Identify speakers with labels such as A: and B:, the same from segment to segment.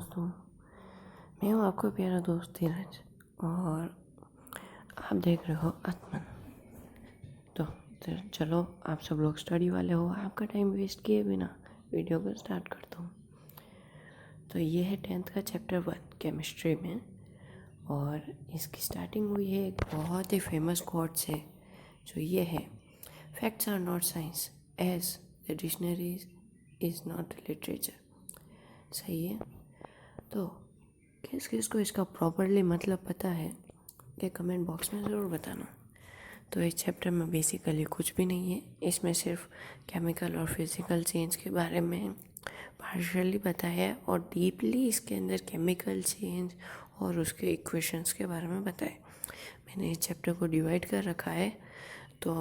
A: दोस्तों, मैं हूँ आपका प्यारा दोस्त धीरज और आप देख रहे हो आत्मन। तो चलो, आप सब लोग स्टडी वाले हो, आपका टाइम वेस्ट किए बिना वीडियो को स्टार्ट करता हूँ। तो ये है 10th का चैप्टर 1 केमिस्ट्री में, और इसकी स्टार्टिंग हुई है एक बहुत ही फेमस कोट से, जो ये है, facts are not science as the dictionary is not literature. सही है। तो किस किस को इसका प्रॉपरली मतलब पता है ये कमेंट बॉक्स में ज़रूर बताना। तो इस चैप्टर में बेसिकली कुछ भी नहीं है, इसमें सिर्फ केमिकल और फिज़िकल चेंज के बारे में पार्शियली बताया है और डीपली इसके अंदर केमिकल चेंज और उसके इक्वेशंस के बारे में बताया। मैंने इस चैप्टर को डिवाइड कर रखा है, तो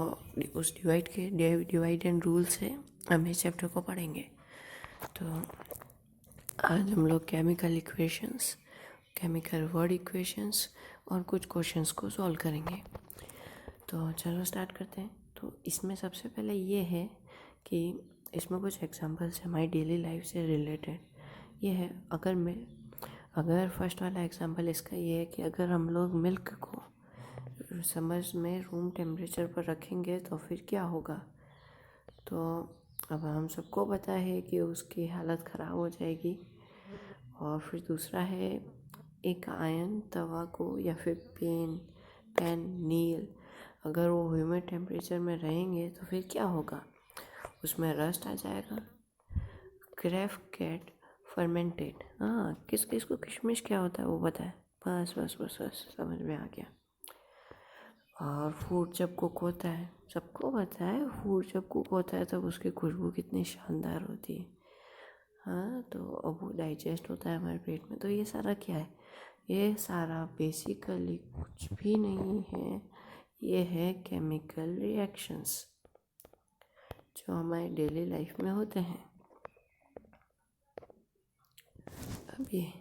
A: उस डिवाइड एंड रूल से हम इस चैप्टर को पढ़ेंगे। तो आज हम लोग chemical equations, chemical word equations और कुछ क्वेश्चंस को सॉल्व करेंगे। तो चलो स्टार्ट करते हैं। तो इसमें सबसे पहले ये है कि इसमें कुछ एग्जांपल्स है हमारी डेली लाइफ से रिलेटेड। ये है, अगर फर्स्ट वाला एग्जांपल इसका ये है कि अगर हम लोग मिल्क को समझ में रूम टेम्परेचर पर रखेंगे तो फिर क्या होगा। तो अब हम सबको पता है कि उसकी हालत ख़राब हो जाएगी। और फिर दूसरा है, एक आयन तवा को या फिर पैन नील अगर वो ह्यूमिड टेम्परेचर में रहेंगे तो फिर क्या होगा, उसमें रस्ट आ जाएगा। क्रेफ्ट फर्मेंटेड, हाँ, किस किस को किशमिश क्या होता है वो पता है। बस बस बस बस समझ में आ गया। और फूड जब कुक होता है, सबको पता है फूड जब कुक होता है तब उसकी खुशबू कितनी शानदार होती है। हाँ, तो अब वो डाइजेस्ट होता है हमारे पेट में। तो ये सारा क्या है, ये सारा बेसिकली कुछ भी नहीं है, ये है केमिकल रिएक्शंस जो हमारे डेली लाइफ में होते हैं। अब ये,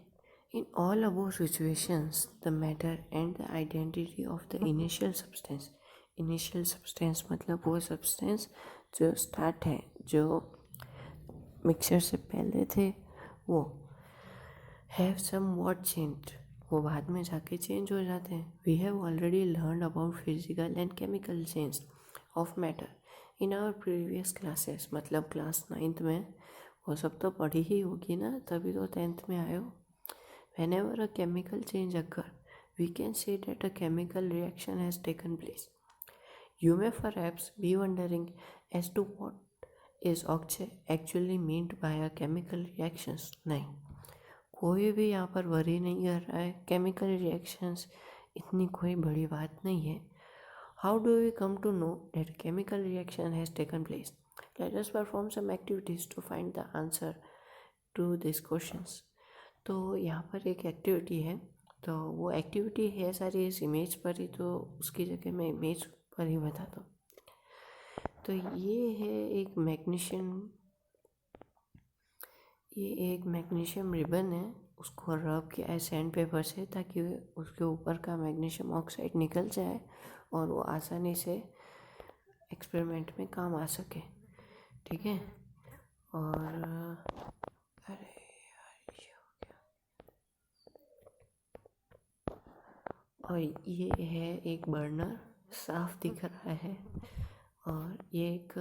A: in all above situations the matter and the identity of the initial substance. Initial substance मतलब वो सब्सटेंस जो स्टार्ट है, जो मिक्सचर से पहले थे, वो हैव सम वॉट चेंज, वो बाद में जाके चेंज हो जाते हैं। We have already learn about physical and chemical change of matter in our previous classes. मतलब क्लास 9th में वो सब तो पढ़ी ही होगी ना, तभी तो 10th में आए हो। Whenever a chemical change occur, we can say that a chemical reaction has taken place. You may perhaps be wondering as to what is actually meant by a chemical reactions. नहीं, कोई भी यहाँ पर worry नहीं कर रहा है। Chemical reactions इतनी कोई बड़ी बात नहीं है। How do we come to know that a chemical reaction has taken place? Let us perform some activities to find the answer to these questions. तो यहाँ पर एक एक्टिविटी है, तो वो एक्टिविटी है सारी इस इमेज पर ही, तो उसकी जगह मैं इमेज पर ही बताता हूँ। तो ये है एक मैग्नीशियम रिबन है, उसको रब किया है सैंड पेपर से ताकि उसके ऊपर का मैग्नीशियम ऑक्साइड निकल जाए और वो आसानी से एक्सपेरिमेंट में काम आ सके। ठीक है। और अरे यार, ये हो गया। और ये है एक बर्नर, साफ दिख रहा है, और ये एक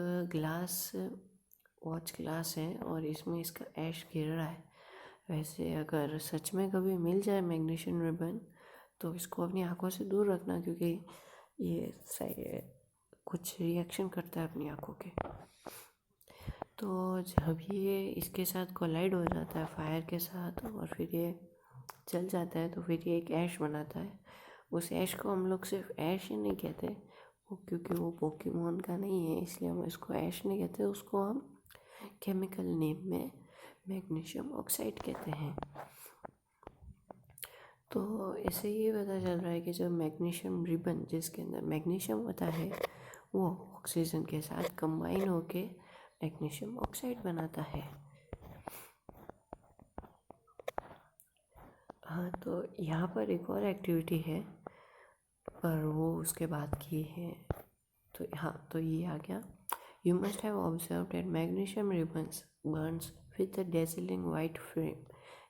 A: वॉच ग्लास है और इसमें इसका ऐश गिर रहा है। वैसे अगर सच में कभी मिल जाए मैग्नीशियम रिबन तो इसको अपनी आंखों से दूर रखना, क्योंकि ये कुछ रिएक्शन करता है अपनी आंखों के। तो जब ये इसके साथ कोलाइड हो जाता है फायर के साथ और फिर ये जल जाता है, तो फिर ये एक ऐश बनाता है। उस ऐश को हम लोग सिर्फ ऐश ही नहीं कहते, वो क्योंकि वो पोकेमोन का नहीं है इसलिए हम इसको ऐश नहीं कहते, उसको हम केमिकल नेम में मैग्नीशियम ऑक्साइड कहते हैं। तो इससे ये पता चल रहा है कि जब मैग्नीशियम रिबन, जिसके अंदर मैग्नीशियम होता है, वो ऑक्सीजन के साथ कंबाइन होके मैग्नीशियम ऑक्साइड बनाता है। हाँ, तो यहाँ पर एक और एक्टिविटी है पर वो उसके बाद की है। तो हाँ, तो ये आ गया। You must have observe that magnesium ribbons burns with a dazzling white flame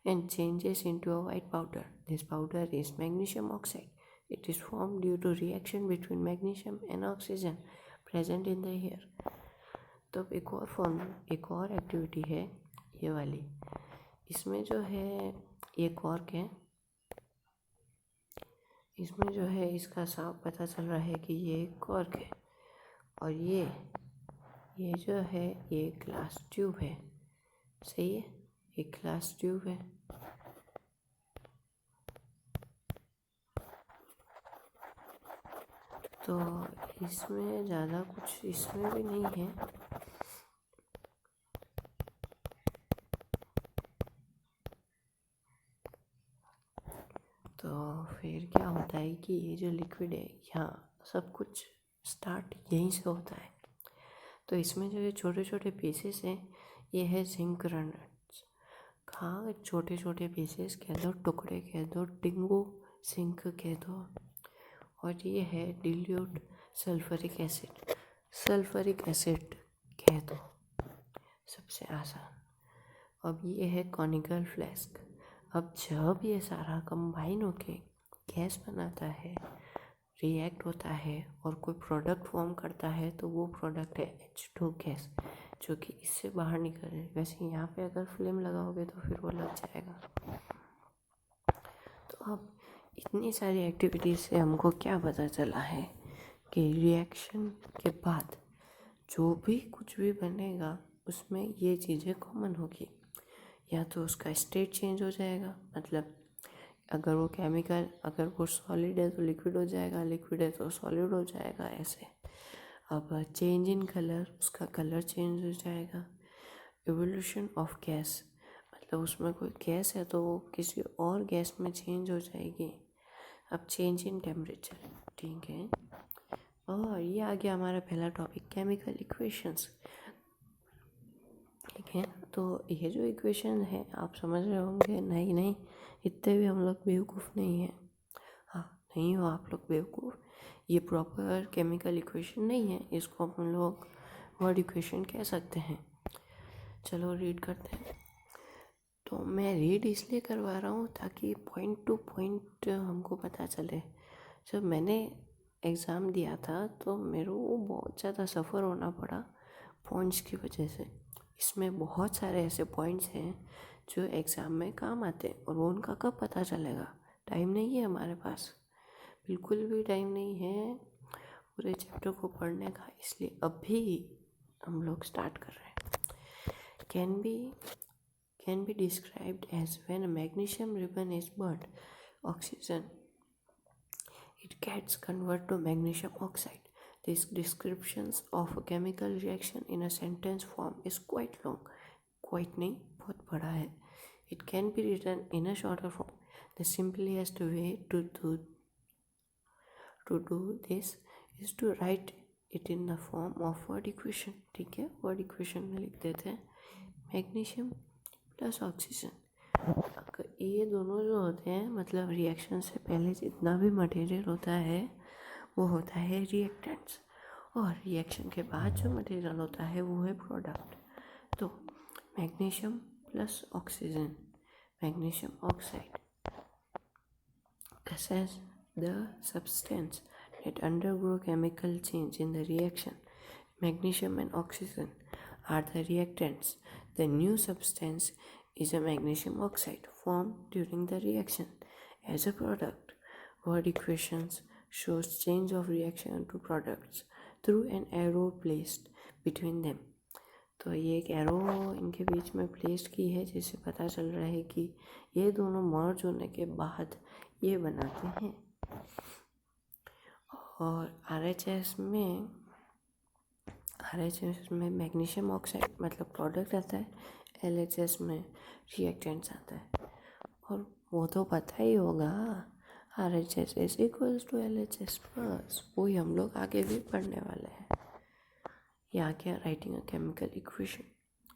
A: and changes into a white powder. This powder is magnesium oxide. It is formed due to reaction between magnesium and oxygen present in the air. तो एक और activity है ये वाली. इसमें जो है ये कॉर्क है, इसमें जो है इसका साफ पता चल रहा है कि ये एक कॉर्क है और ये जो है ये ग्लास ट्यूब है. सही है, एक ग्लास ट्यूब है. तो इसमें ज़्यादा कुछ इसमें भी नहीं है. तो फिर क्या होता है कि ये जो लिक्विड है यहाँ सब कुछ स्टार्ट यहीं से होता है. तो इसमें जो ये छोटे छोटे पीसेस हैं ये है जिंक ग्रेन्यूल्स. कहाँ छोटे छोटे पीसेस कह दो, टुकड़े कह दो, टिंगो जिंक कह दो. और ये है डिल्यूट सल्फ्यूरिक एसिड कह दो, सबसे आसान. अब ये है कॉनिकल फ्लास्क. अब जब ये सारा कंबाइन होके गैस बनाता है, रिएक्ट होता है और कोई प्रोडक्ट फॉर्म करता है तो वो प्रोडक्ट है H2 गैस, जो कि इससे बाहर निकल रही है. वैसे यहाँ पे अगर फ्लेम लगाओगे तो फिर वो लग जाएगा. तो अब इतनी सारी एक्टिविटीज़ से हमको क्या पता चला है कि रिएक्शन के बाद जो भी कुछ भी बनेगा उसमें ये चीज़ें कॉमन होगी. या तो उसका स्टेट चेंज हो जाएगा, मतलब अगर वो केमिकल, अगर वो सॉलिड है तो लिक्विड हो जाएगा, लिक्विड है तो सॉलिड हो जाएगा, ऐसे. अब चेंज इन कलर, उसका कलर चेंज हो जाएगा. एवोल्यूशन ऑफ गैस, मतलब उसमें कोई गैस है तो वो किसी और गैस में चेंज हो जाएगी. अब चेंज इन टेम्परेचर, ठीक है. और ये आ गया हमारा पहला टॉपिक, केमिकल इक्वेशंस. ठीक है, तो ये जो इक्वेशन है आप समझ रहे होंगे, नहीं इतने भी हम लोग बेवकूफ़ नहीं हैं. हाँ, नहीं हो आप लोग बेवकूफ़. ये प्रॉपर केमिकल इक्वेशन नहीं है, इसको हम लोग वर्ड इक्वेशन कह सकते हैं. चलो रीड करते हैं. तो मैं रीड इसलिए करवा रहा हूँ ताकि पॉइंट टू पॉइंट हमको पता चले. जब मैंने एग्ज़ाम दिया था तो मेरे को बहुत ज़्यादा सफ़र होना पड़ा पॉइंट्स की वजह से. इसमें बहुत सारे ऐसे पॉइंट्स हैं जो एग्ज़ाम में काम आते हैं और वो उनका कब पता चलेगा. टाइम नहीं है हमारे पास, बिल्कुल भी टाइम नहीं है पूरे चैप्टर को पढ़ने का, इसलिए अभी हम लोग स्टार्ट कर रहे हैं. Can be described as when a magnesium ribbon is burnt, oxygen, it gets converted to magnesium oxide. This descriptions of a chemical reaction in a sentence form is quite long. Quite नहीं, बहुत बड़ा है. It can be written in a shorter form. The simplest way to do this is to write it in the form of word equation. ठीक है, word equation में लिख देते हैं मैग्नीशियम प्लस ऑक्सीजन. ये दोनों जो होते हैं, मतलब रिएक्शन से पहले जितना भी मटेरियल होता है वो होता है रिएक्टेंट्स, और रिएक्शन के बाद जो मटेरियल होता है वो है प्रोडक्ट. तो magnesium plus oxygen, magnesium oxide. This is the substance that undergo chemical change in the reaction. Magnesium and oxygen are the reactants. The new substance is a magnesium oxide formed during the reaction. As a product, word equations shows change of reaction to products through an arrow placed between them. तो ये एक arrow इनके बीच में place की है जिससे पता चल रहा है कि ये दोनों मर्ज होने के बाद ये बनाते हैं. और RHS में मैग्नीशियम ऑक्साइड मतलब प्रोडक्ट आता है, LHS में रिएक्टेंट्स आता है. और वो तो पता ही होगा, RHS is equals to LHS plus. वही हम लोग आगे भी पढ़ने वाले हैं. ये आ गया राइटिंग अ केमिकल इक्वेशन.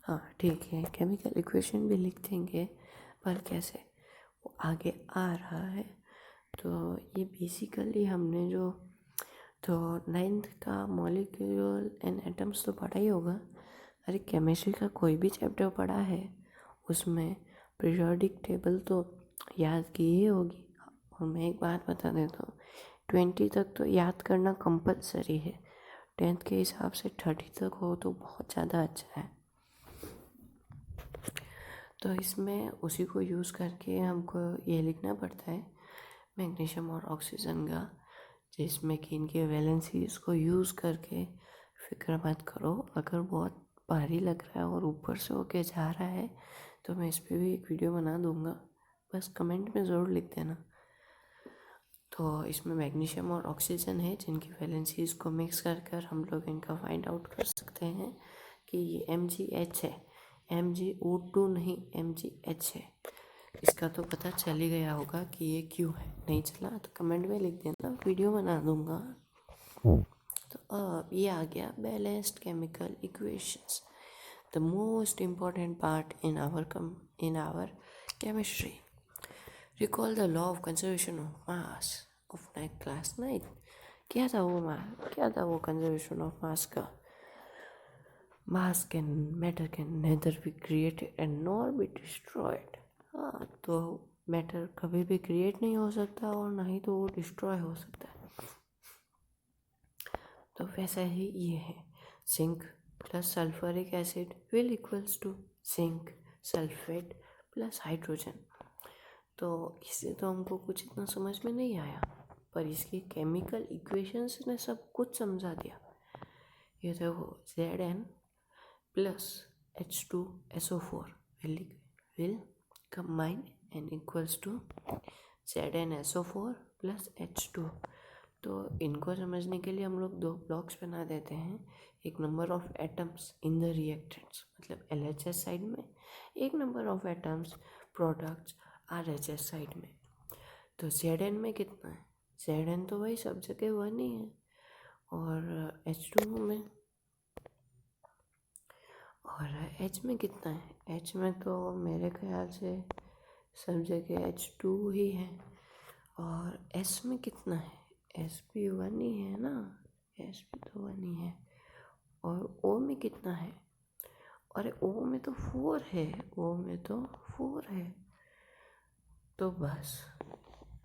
A: हाँ ठीक है, केमिकल इक्वेशन भी लिख देंगे, पर कैसे वो आगे आ रहा है. तो ये बेसिकली हमने जो तो 9th का मॉलिक्यूल एंड एटम्स तो पढ़ा ही होगा. अरे केमिस्ट्री का कोई भी चैप्टर पढ़ा है उसमें पीरियोडिक टेबल तो याद की ही होगी। और मैं एक बात बता देता हूँ, 20 तक तो याद करना कंपलसरी है। 10th के हिसाब से 30 तक हो तो बहुत ज़्यादा अच्छा है। तो इसमें उसी को यूज़ करके हमको ये लिखना पड़ता है मैग्नीशियम और ऑक्सीजन का, जिसमें कि इनके वैलेंसीज को यूज़ करके, फिक्र मत करो अगर बहुत भारी लग रहा है और ऊपर से होके जा रहा है तो मैं इस पर भी एक वीडियो बना दूंगा, बस कमेंट में ज़रूर लिख देना। तो इसमें मैग्नीशियम और ऑक्सीजन है जिनकी वैलेंसीज को मिक्स कर कर हम लोग इनका फाइंड आउट कर सकते हैं कि ये MgH है, MgO2 नहीं MgH है। इसका तो पता चल ही गया होगा कि ये क्यों है, नहीं चला तो कमेंट में लिख देना, वीडियो बना दूंगा। तो अब ये आ गया balanced chemical equations, the most important part in our chemistry. Recall the law of conservation of mass of class 9। क्या था वो कंजर्वेशन ऑफ मास का? Matter can neither be created and nor be destroyed. हाँ, तो matter कभी भी create नहीं हो सकता और ना ही तो वो डिस्ट्रॉय हो सकता है। तो वैसा ही ये है, zinc plus sulphuric acid will equals to zinc sulphate plus hydrogen. तो इससे तो हमको कुछ इतना समझ में नहीं आया, पर इसकी केमिकल इक्वेशंस ने सब कुछ समझा दिया। ये देखो, Zn plus H2SO4 will combine and equals to ZnSO4 plus H2। तो इनको समझने के लिए हम लोग दो ब्लॉक्स बना देते हैं, एक number of atoms in the reactants मतलब LHS साइड में, एक number of atoms products RHS side में। तो Zn में कितना है? Zn तो भाई सब जगह 1 ही है, और H2 में और H में कितना है? H में तो मेरे ख्याल से सब जगह H2 ही है। और S में कितना है? S भी 1 ही है ना, S भी तो 1 ही है। और O में कितना है? अरे O में तो 4 है, O में तो 4 है। तो बस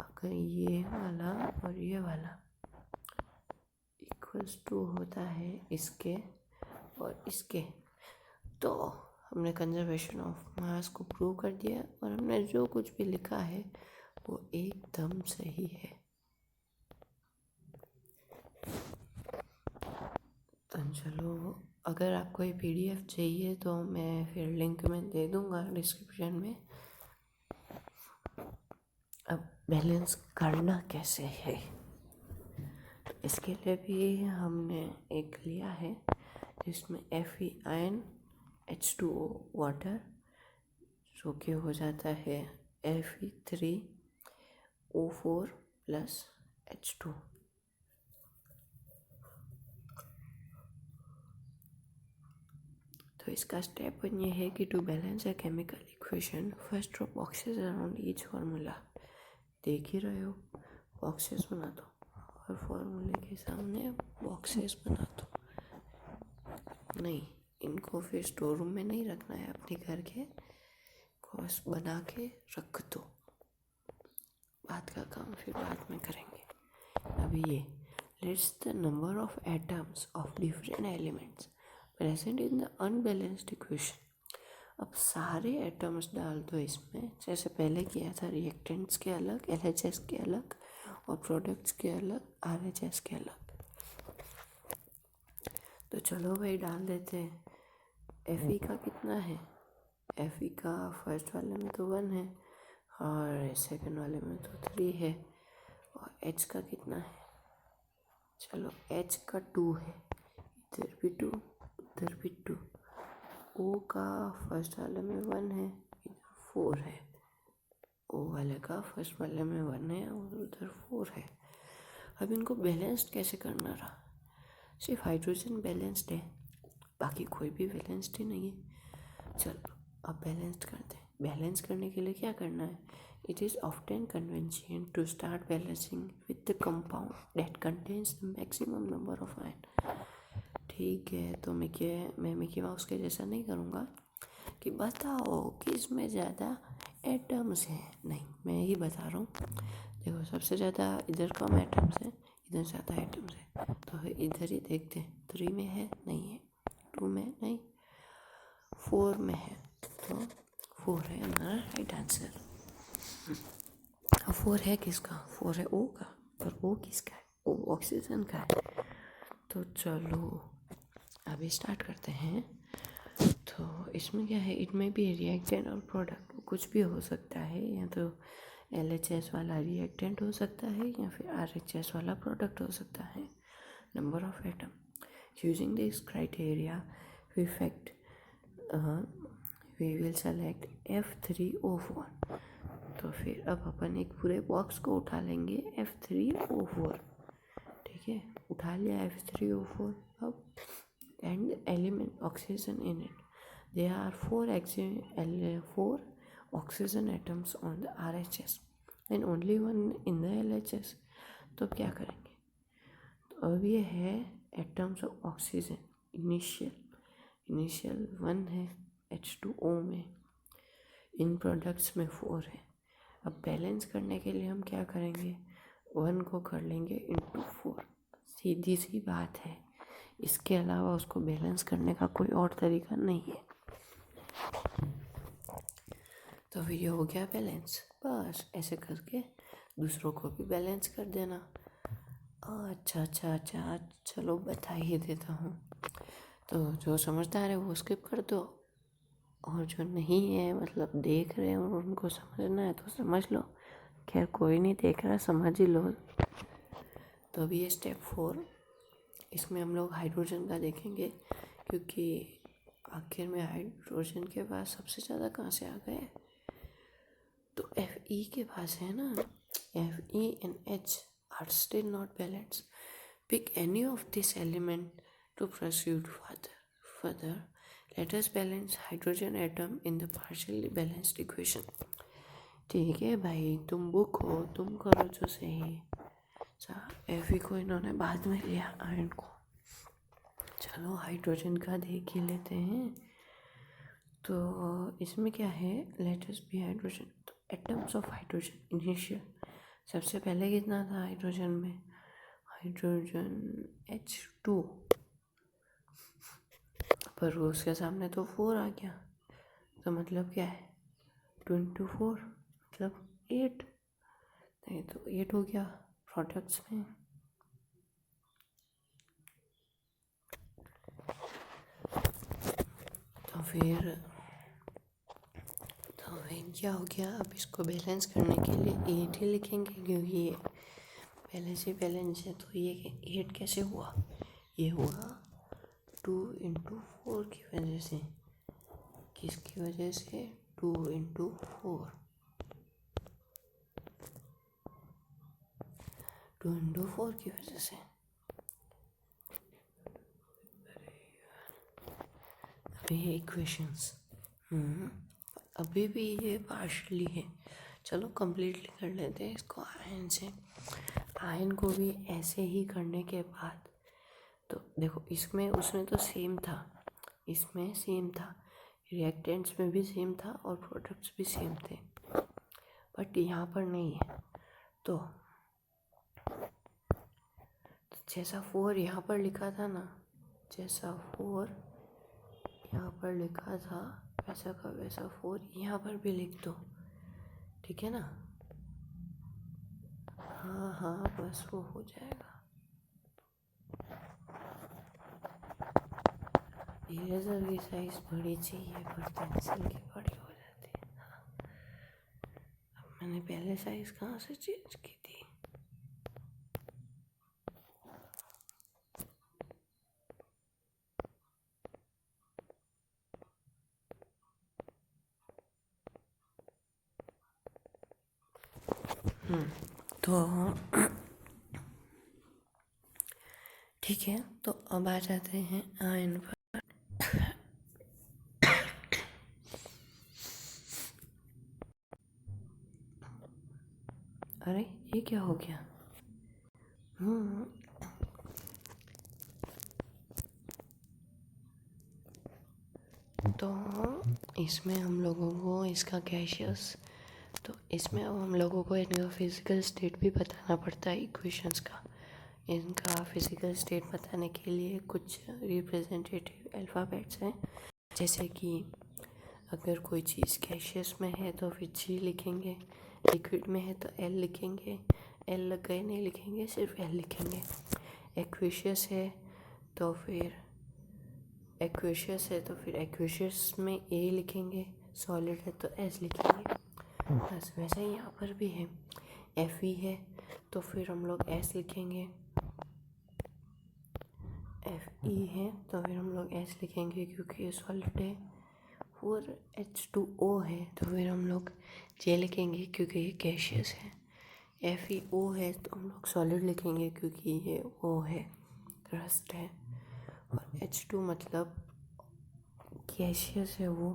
A: अगर ये वाला और ये वाला इक्वल्स टू होता है इसके और इसके, तो हमने कंजर्वेशन ऑफ मास को प्रूव कर दिया और हमने जो कुछ भी लिखा है वो एकदम सही है। तो चलो, अगर आपको ये PDF चाहिए तो मैं फिर लिंक में दे दूँगा डिस्क्रिप्शन में। अब बैलेंस करना कैसे है, तो इसके लिए भी हमने एक लिया है जिसमें Fe आयन H2O वाटर जो कि हो जाता है Fe3O4 प्लस H2। तो इसका स्टेप 1 ये है कि to balance a chemical equation first draw boxes around each formula. देख ही रहे हो, बॉक्सेस बना दो और फार्मूले के सामने बॉक्सेस बना दो। नहीं, इनको फिर स्टोर रूम में नहीं रखना है, अपने घर के बस बना के रख दो, बात का काम फिर बाद में करेंगे। अभी ये list the number of atoms of different elements present in the unbalanced equation. अब सारे एटम्स डाल दो इसमें, जैसे पहले किया था, रिएक्टेंट्स के अलग, LHS के अलग और प्रोडक्ट्स के अलग, RHS के अलग। तो चलो भाई डाल देते हैं। Fe का कितना है? Fe का फर्स्ट वाले में तो 1 है और सेकंड वाले में तो 3 है। और H का कितना है? चलो H का 2 है, इधर भी 2 उधर भी 2। O का फर्स्ट वाले में 1 है, इधर 4 है। O वाले का फर्स्ट वाले में 1 है और उधर 4 है। अब इनको बैलेंस्ड कैसे करना रहा? सिर्फ हाइड्रोजन बैलेंस्ड है, बाकी कोई भी बैलेंस्ड ही नहीं है। चलो अब बैलेंस्ड करते हैं। बैलेंस करने के लिए क्या करना है? It is often convention to start balancing with the compound that contains the maximum number of ion. ठीक है, तो मैं मिकी माउस के जैसा नहीं करूँगा कि बताओ कि इसमें ज़्यादा एटम्स हैं। नहीं, मैं ही बता रहा हूँ। देखो, सबसे ज़्यादा इधर कम एटम्स हैं, इधर ज़्यादा एटम्स हैं। तो इधर ही देखते हैं, 3 में है, नहीं है, 2 में नहीं, 4 में है। तो 4 है हमारा राइट आंसर। 4 है किसका? 4 है O का। पर O किसका है? O ऑक्सीजन का है। तो चलो अभी स्टार्ट करते हैं। तो इसमें क्या है, इसमें भी रिएक्टेंट और प्रोडक्ट कुछ भी हो सकता है। या तो LHS वाला रिएक्टेंट हो सकता है या फिर RHS वाला प्रोडक्ट हो सकता है। Number of atom using this criteria we will select F3O4। तो फिर अब अपन एक पूरे बॉक्स को उठा लेंगे F3O4। ठीक है, उठा लिया F3O4। अब and element oxygen in it. There are 4 oxygen atoms on the RHS and only 1 in the LHS. तो अब क्या करेंगे? तो अब ये है एटम्स ऑफ ऑक्सीजन। इनिशियल 1 है H2O में, इन प्रोडक्ट्स में 4 है। अब बैलेंस करने के लिए हम क्या करेंगे, 1 को कर लेंगे इंटू 4। सीधी सी बात है, इसके अलावा उसको बैलेंस करने का कोई और तरीका नहीं है। तो फिर ये हो गया बैलेंस। बस ऐसे करके दूसरों को भी बैलेंस कर देना। अच्छा, चलो बता ही देता हूँ। तो जो समझदार है वो स्किप कर दो, और जो नहीं है, मतलब देख रहे हैं और उनको समझना है तो समझ लो। खैर कोई नहीं देख रहा, समझ ही लो। तो अभी ये स्टेप 4, इसमें हम लोग हाइड्रोजन का देखेंगे, क्योंकि आखिर में हाइड्रोजन के पास सबसे ज़्यादा कहाँ से आ गए, तो Fe के पास है ना। Fe and H are still not balanced. Pick any of this element to proceed further. Let us balance hydrogen atom in the partially balanced equation. ठीक है भाई, तुम बुक हो, तुम करो जो सही। Fe को इन्होंने बाद में लिया, आयरन को। चलो हाइड्रोजन का देख ही लेते हैं। तो इसमें क्या है, लेट अस बी हाइड्रोजन। तो एटम्स ऑफ हाइड्रोजन इनिशियल, सबसे पहले कितना था हाइड्रोजन में, हाइड्रोजन H2, पर उसके सामने तो 4 आ गया। तो मतलब क्या है, 2 into 4 मतलब 8। नहीं तो 8 हो गया प्रोडक्ट्स में। तो फिर क्या हो गया, अब इसको बैलेंस करने के लिए 8 ही लिखेंगे, क्योंकि ये पहले से बैलेंस है। तो ये 8 कैसे हुआ, ये हुआ 2 into 4 की वजह से। किसकी वजह से, 2 into 4, 2 into 4 की वजह से। अभी ये इक्वेशंस अभी भी ये पार्शली है। चलो कंप्लीटली कर लेते हैं इसको आयन से। आयन को भी ऐसे ही करने के बाद, तो देखो इसमें उसमें तो सेम था, इसमें सेम था, रिएक्टेंट्स में भी सेम था और प्रोडक्ट्स भी सेम थे, बट यहाँ पर नहीं है। तो जैसा 4 यहाँ पर लिखा था ना, जैसा 4 यहाँ पर लिखा था, वैसा का वैसा 4 यहाँ पर भी लिख दो, ठीक है ना। हाँ बस वो हो जाएगा। इरेजर की साइज बड़ी चाहिए, पर पेंसिल की बड़ी हो जाती है। हाँ, अब मैंने पहले साइज कहाँ से चेंज की थी। तो ठीक है, तो अब आ जाते हैं आयन पर। अरे ये क्या हो गया, तो इसमें हम लोगों को इसका गैसियस तो इसमें अब हम लोगों को इनका फिज़िकल स्टेट भी बताना पड़ता है इक्वेशंस का। इनका फिज़िकल स्टेट बताने के लिए कुछ रिप्रेजेंटेटिव अल्फ़ाबेट्स हैं, जैसे कि अगर कोई चीज़ गैशियस में है तो फिर जी लिखेंगे, लिक्विड में है तो एल लिखेंगे, एल लग गए नहीं लिखेंगे, सिर्फ एल लिखेंगे। एक्वेशियस है तो फिर एक्वेशियस में ए लिखेंगे, सॉलिड है तो एस लिखेंगे। बस वैसे ही यहाँ पर भी है। एफ ई है तो फिर हम लोग एस लिखेंगे, एफ ई है तो फिर हम लोग एस लिखेंगे क्योंकि ये सॉलिड है। और H2O है तो फिर हम लोग जे लिखेंगे क्योंकि ये गैशियस है। FeO है तो हम लोग सॉलिड लिखेंगे क्योंकि ये O है, रस्ट है। और H2 मतलब गैशियस है, वो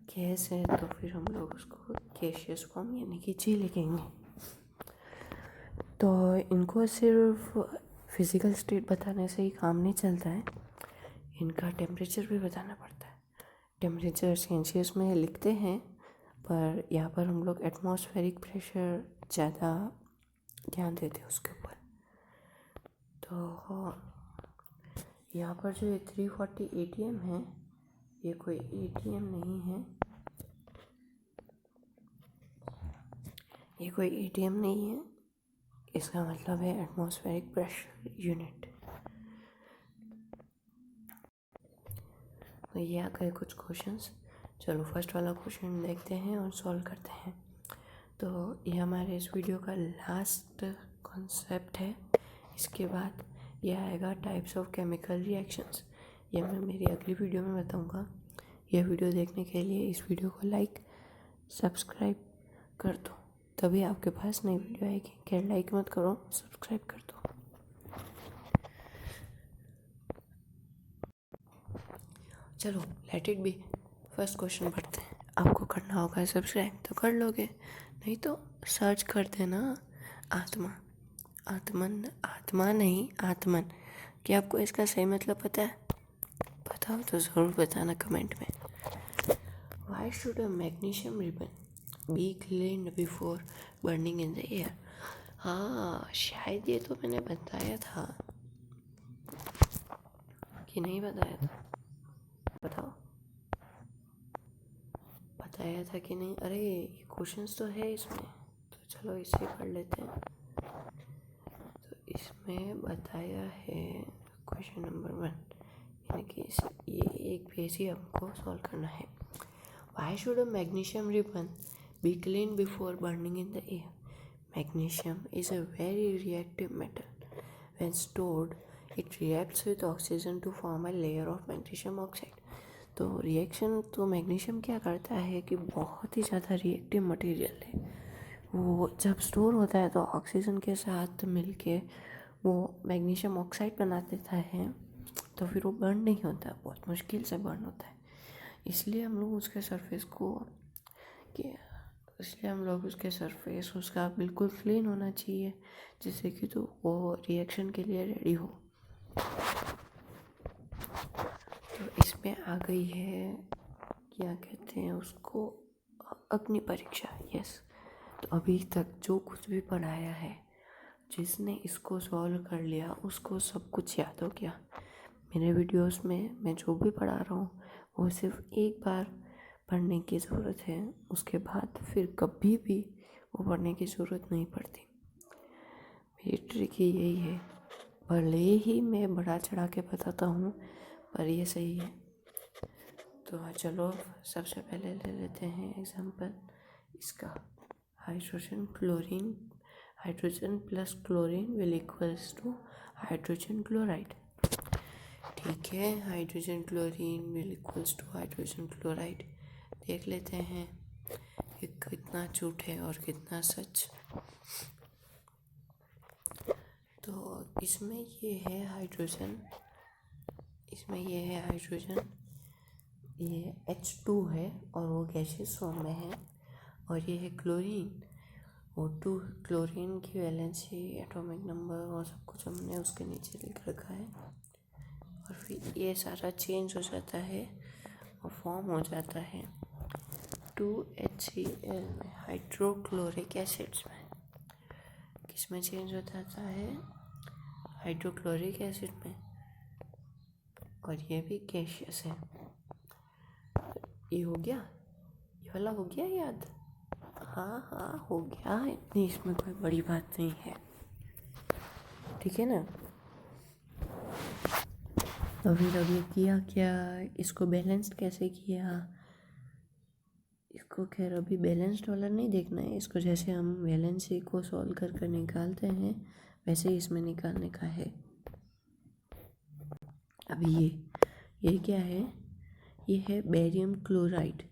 A: गैस है तो फिर हम लोग उसको गैशियस फॉर्म यानी कि जी लिखेंगे। तो इनको सिर्फ फिज़िकल स्टेट बताने से ही काम नहीं चलता है, इनका टेम्परेचर भी बताना पड़ता है। टेम्परेचर सेल्सियस में लिखते हैं, पर यहाँ पर हम लोग एटमॉस्फेरिक प्रेशर ज़्यादा ध्यान देते हैं उसके ऊपर। तो यहाँ पर जो ये 340 ATM है, ये कोई ATM नहीं है, ये कोई ATM नहीं है, इसका मतलब है एटमॉस्फेरिक प्रेशर यूनिट। तो ये आ गए कुछ क्वेश्चंस। चलो फर्स्ट वाला क्वेश्चन देखते हैं और सॉल्व करते हैं। तो ये हमारे इस वीडियो का लास्ट कॉन्सेप्ट है। इसके बाद ये आएगा टाइप्स ऑफ केमिकल रिएक्शंस, ये मैं मेरी अगली वीडियो में बताऊंगा। यह वीडियो देखने के लिए इस वीडियो को लाइक सब्सक्राइब कर दो, तभी आपके पास नई वीडियो आएगी। क्या लाइक मत करो, सब्सक्राइब कर दो। चलो let it be. First question पढ़ते हैं। आपको करना होगा सब्सक्राइब तो कर लोगे, नहीं तो सर्च कर देना आत्मा, आत्मा नहीं आत्मन। क्या आपको इसका सही मतलब पता है? बताओ तो ज़रूर बताना कमेंट में। Why should a magnesium ribbon be cleaned before burning in the air? हाँ, शायद ये तो मैंने बताया था कि नहीं बताया था, बताओ बताया था कि नहीं। अरे ये क्वेश्चंस तो है इसमें, तो चलो इसे पढ़ लेते हैं। तो इसमें बताया है क्वेश्चन नंबर 1, यानी कि ये एक पेज ही हमको सॉल्व करना है। Why should a magnesium ribbon be cleaned before burning in the air? Magnesium is a very reactive metal. When stored, it reacts with oxygen to form a layer of magnesium oxide. तो reaction तो magnesium क्या करता है कि बहुत ही ज़्यादा reactive material है, वो जब स्टोर होता है तो ऑक्सीजन के साथ मिलके वो मैग्नीशियम ऑक्साइड बना देता है, तो फिर वो बर्न नहीं होता, बहुत मुश्किल से बर्न होता है। इसलिए हम लोग उसके सरफेस उसका बिल्कुल क्लीन होना चाहिए, जिससे कि तो वो रिएक्शन के लिए रेडी हो। तो इसमें आ गई है, क्या कहते हैं उसको, अग्नि परीक्षा। यस। तो अभी तक जो कुछ भी पढ़ाया है, जिसने इसको सॉल्व कर लिया उसको सब कुछ याद हो गया। मेरे वीडियोस में मैं जो भी पढ़ा रहा हूँ वो सिर्फ एक बार पढ़ने की ज़रूरत है, उसके बाद फिर कभी भी वो पढ़ने की ज़रूरत नहीं पड़ती। मेरी ट्रिक यही है, भले ही मैं बढ़ा चढ़ा के बताता हूँ पर ये सही है। तो चलो सबसे पहले ले लेते हैं एग्जांपल इसका। Hydrogen plus chlorine will equals to hydrogen chloride. ठीक है, hydrogen chlorine will equals to hydrogen chloride. देख लेते हैं कि कितना झूठ है और कितना सच। तो इसमें ये है हाइड्रोजन, ये H2 है और वो गैसियस फॉर्म में है। और ये है क्लोरीन, O2। क्लोरीन की वैलेंसी, एटॉमिक नंबर और सब कुछ हमने उसके नीचे लिख रखा है। और फिर ये सारा चेंज हो जाता है और फॉर्म हो जाता है H2HCl में, हाइड्रोक्लोरिक एसिड्स में। किस में चेंज हो जाता है? हाइड्रोक्लोरिक एसिड में। और ये भी गैसियस है। ये हो गया, ये वाला हो गया याद? हाँ हो गया, इतनी इसमें कोई बड़ी बात नहीं है, ठीक है ना। तो फिर अब ये किया क्या, इसको बैलेंस्ड कैसे किया? इसको खैर अभी बैलेंस्ड वाला नहीं देखना है, इसको जैसे हम वैलेंसी को सॉल्व कर निकालते हैं वैसे ही इसमें निकालने का है। अभी ये क्या है? ये है बेरियम क्लोराइड।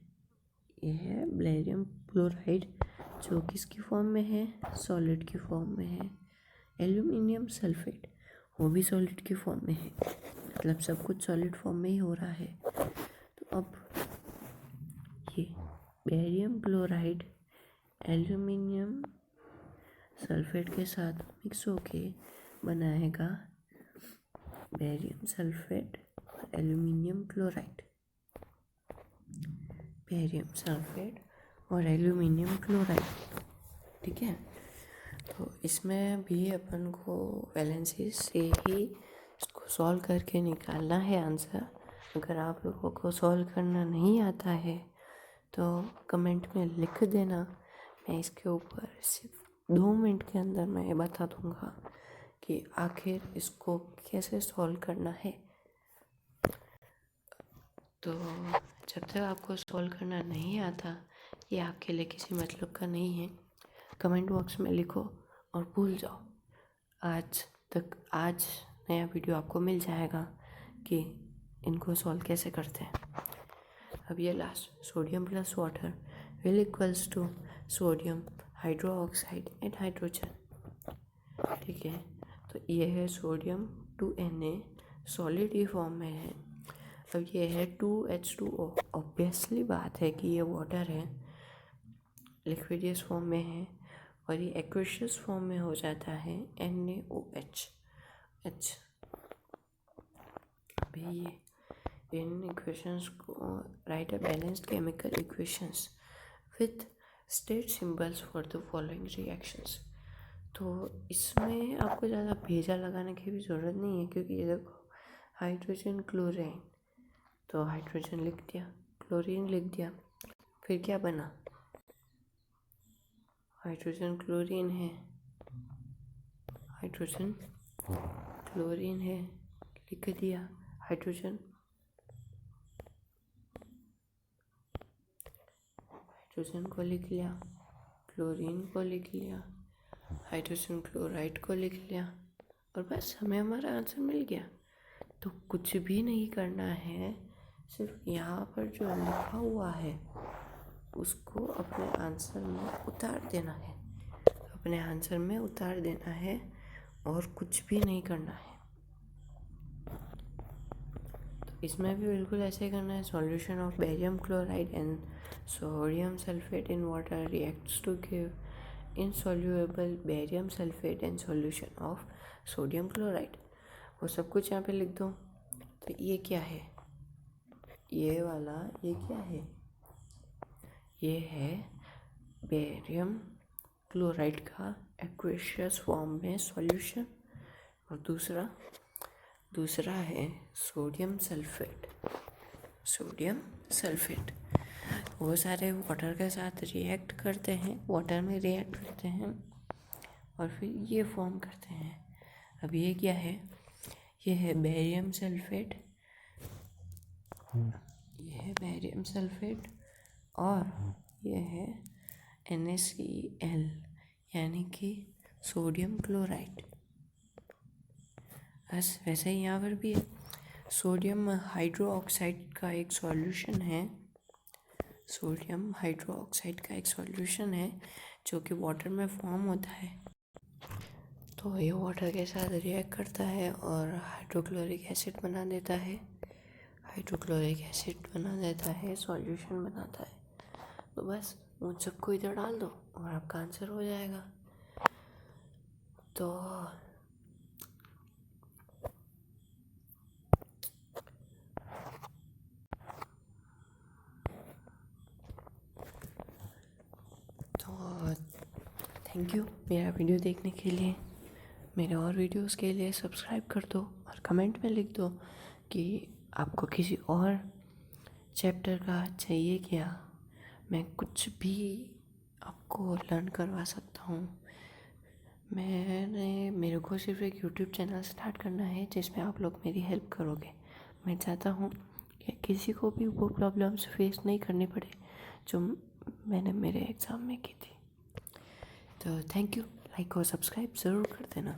A: ये है बेरियम क्लोराइड जो किसकी फॉर्म में है? सॉलिड की फॉर्म में है। एल्यूमिनियम सल्फेट, वो भी सॉलिड की फॉर्म में है, मतलब सब कुछ सॉलिड फॉर्म में ही हो रहा है। तो अब ये बेरियम क्लोराइड एल्यूमिनियम सल्फेट के साथ मिक्स होके बनाएगा बेरियम सल्फेट और एल्यूमिनियम क्लोराइड। बेरियम सल्फेट और एल्यूमिनियम क्लोराइड, ठीक है। तो इसमें भी अपन को वैलेंसी से ही इसको सॉल्व करके निकालना है आंसर। अगर आप लोगों को सॉल्व करना नहीं आता है तो कमेंट में लिख देना, मैं इसके ऊपर सिर्फ 2 मिनट के अंदर मैं बता दूंगा कि आखिर इसको कैसे सॉल्व करना है। तो जब तक आपको सॉल्व करना नहीं आता, ये आपके लिए किसी मतलब का नहीं है, कमेंट बॉक्स में लिखो और भूल जाओ। आज नया वीडियो आपको मिल जाएगा कि इनको सॉल्व कैसे करते हैं। अब ये last, sodium plus water will equals to sodium hydroxide and hydrogen, ठीक है। तो ये है सोडियम 2Na, सॉलिड की फॉर्म में है। अब ये है 2H2O, ऑब्वियसली बात है कि ये वाटर है, लिक्विडियस फॉर्म में है, और ये एक्वेशियस फॉर्म में हो जाता है NaOH। अभी ये इन इक्वेशंस को right a balanced chemical equations with state symbols for the following reactions. तो इसमें आपको ज़्यादा भेजा लगाने की भी ज़रूरत नहीं है, क्योंकि ये देखो हाइड्रोजन क्लोरीन, तो हाइड्रोजन लिख दिया, क्लोरीन लिख दिया, फिर क्या बना? हाइड्रोजन क्लोरीन है, हाइड्रोजन क्लोरीन है, लिख दिया। हाइड्रोजन को लिख लिया, क्लोरीन को लिख लिया, हाइड्रोजन क्लोराइड को लिख लिया, और बस हमें हमारा आंसर मिल गया। तो कुछ भी नहीं करना है, सिर्फ यहाँ पर जो लिखा हुआ है उसको अपने आंसर में उतार देना है, और कुछ भी नहीं करना है। तो इसमें भी बिल्कुल ऐसे करना है। Solution of barium chloride and sodium sulphate in water reacts to give insoluble barium sulphate and solution of sodium chloride. वो सब कुछ यहाँ पे लिख दो। तो ये क्या है? ये वाला ये क्या है? ये है बेरियम क्लोराइड का एक्वेशियस फॉर्म में सॉल्यूशन, और दूसरा है सोडियम सल्फेट। वो सारे वाटर के साथ रिएक्ट करते हैं, और फिर ये फॉर्म करते हैं। अब ये क्या है? ये है बेरियम सल्फेट, और ये है NaCl, यानी कि सोडियम क्लोराइड। बस वैसे ही यहाँ पर भी है, सोडियम हाइड्रोक्साइड का एक सॉल्यूशन है, जो कि वाटर में फॉर्म होता है। तो ये वाटर के साथ रिएक्ट करता है और हाइड्रोक्लोरिक एसिड बना देता है, सॉल्यूशन बनाता है। तो बस उन सबको इधर डाल दो और आपका आंसर हो जाएगा। तो थैंक यू मेरा वीडियो देखने के लिए। मेरे और वीडियोस के लिए सब्सक्राइब कर दो और कमेंट में लिख दो कि आपको किसी और चैप्टर का चाहिए क्या। मैं कुछ भी आपको लर्न करवा सकता हूँ। मेरे को सिर्फ एक यूट्यूब चैनल स्टार्ट करना है जिसमें आप लोग मेरी हेल्प करोगे। मैं चाहता हूँ कि किसी को भी वो प्रॉब्लम्स फेस नहीं करनी पड़े जो मैंने मेरे एग्ज़ाम में की थी। तो थैंक यू, लाइक और सब्सक्राइब ज़रूर कर देना।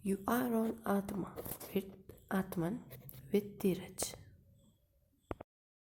A: यू आर ऑन आत्मा विद आत्मन विद धीरज।